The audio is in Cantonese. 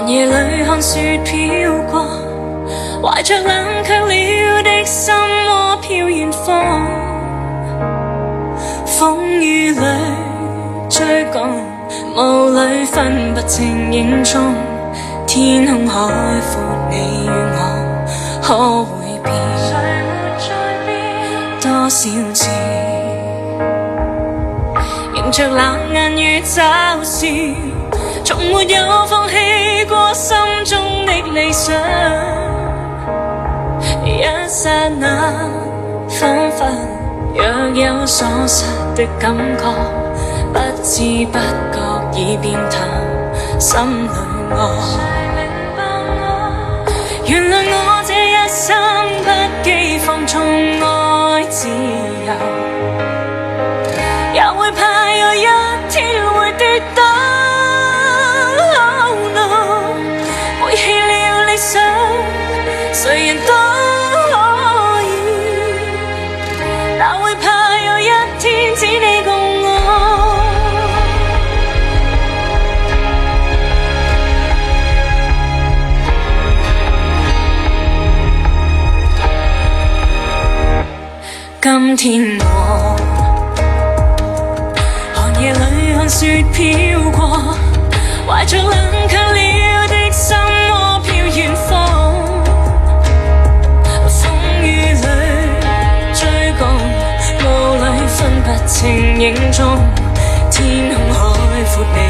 寒夜裏看雪飄過，懷着冷卻了的心窩飄遠方，風雨裏追趕，霧裏分不清影蹤，天空海闊，你與我可會變？誰沒再變？多少次迎着冷眼與嘲笑，從沒有放棄過心中的理想。一剎那，彷彿若有所失的感覺，不知不覺已變淡，心裏愛。原諒我這一生不羈放縱愛自由，也會怕有一天會跌倒。背棄了理想，誰人都可以，但會怕有一天只你共我。今天我寒夜裏看雪飄過，懷着冷卻了的心窩飄遠方，風雨裏追趕，霧裏分不清影蹤，天空海闊。